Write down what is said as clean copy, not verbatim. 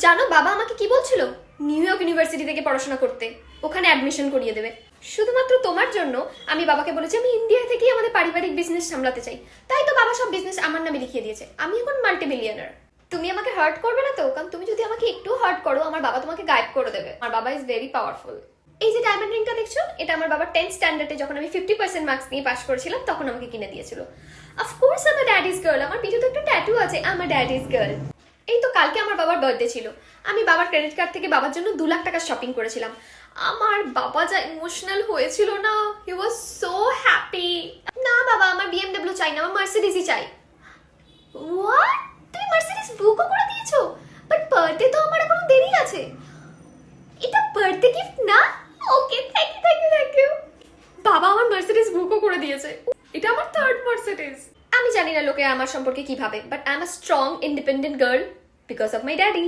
জানো বাবা আমাকে কি বলছিল? নিউ ইয়র্ক ইউনিভার্সিটি থেকে পড়াশোনা করতে, ওখানে অ্যাডমিশন করিয়ে দেবে। শুধুমাত্র তোমার জন্য আমি বাবাকে বলেছি আমি ইন্ডিয়া থেকেই আমাদের পারিবারিক বিজনেস সামলাতে চাই। তাই তো বাবা সব বিজনেস আমার নামে লিখিয়ে দিয়েছে। আমি এখন মাল্টি মিলিয়নার। তুমি আমাকে হার্ট করবে না তো? কারণ তুমি যদি আমাকে একটু হার্ট করো, আমার বাবা তোমাকে গায়েব করে দেবে। আমার বাবা ইজ ভেরি পাওয়ারফুল। এই যে ডায়মন্ড রিংটা দেখছো, এটা আমার বাবা 10th স্ট্যান্ডার্ডে যখন আমি 50% মার্কস নিয়ে পাস করেছিলাম তখন আমাকে কিনে দিয়েছিল। অফকোর্স আমার ড্যাডিজ গার্ল, আমার পিঠে তো একটা ট্যাটু আছে, আমার ড্যাডিজ গার্ল। এই তো কালকে আমার বাবার বার্থডে ছিল, আমি বাবার ক্রেডিট কার্ড থেকে বাবার জন্য 2 লাখ টাকা শপিং করেছিলাম। আমার বাবা যা ইমোশনাল হয়েছিল না, হি ওয়াজ সো হ্যাপি। না বাবা, আমার বিএমডব্লিউ চাই না, আমার মার্সিডিজই চাই। হোয়াট? তুমি মার্সিডিজ বুকও করে দিয়েছো? বাট বার্থডে তো আমার এখনো দেরি আছে। এটা বার্থডে গিফট না? Okay, thank you thank you thank you. বাবা আমার মার্সিডিজ বুকও করে দিয়েছে। এটা আমার থার্ড মার্সিডিজ। আমি জানি না লোকে আমার সম্পর্কে কি ভাবে, but I am a strong independent girl because of my daddy.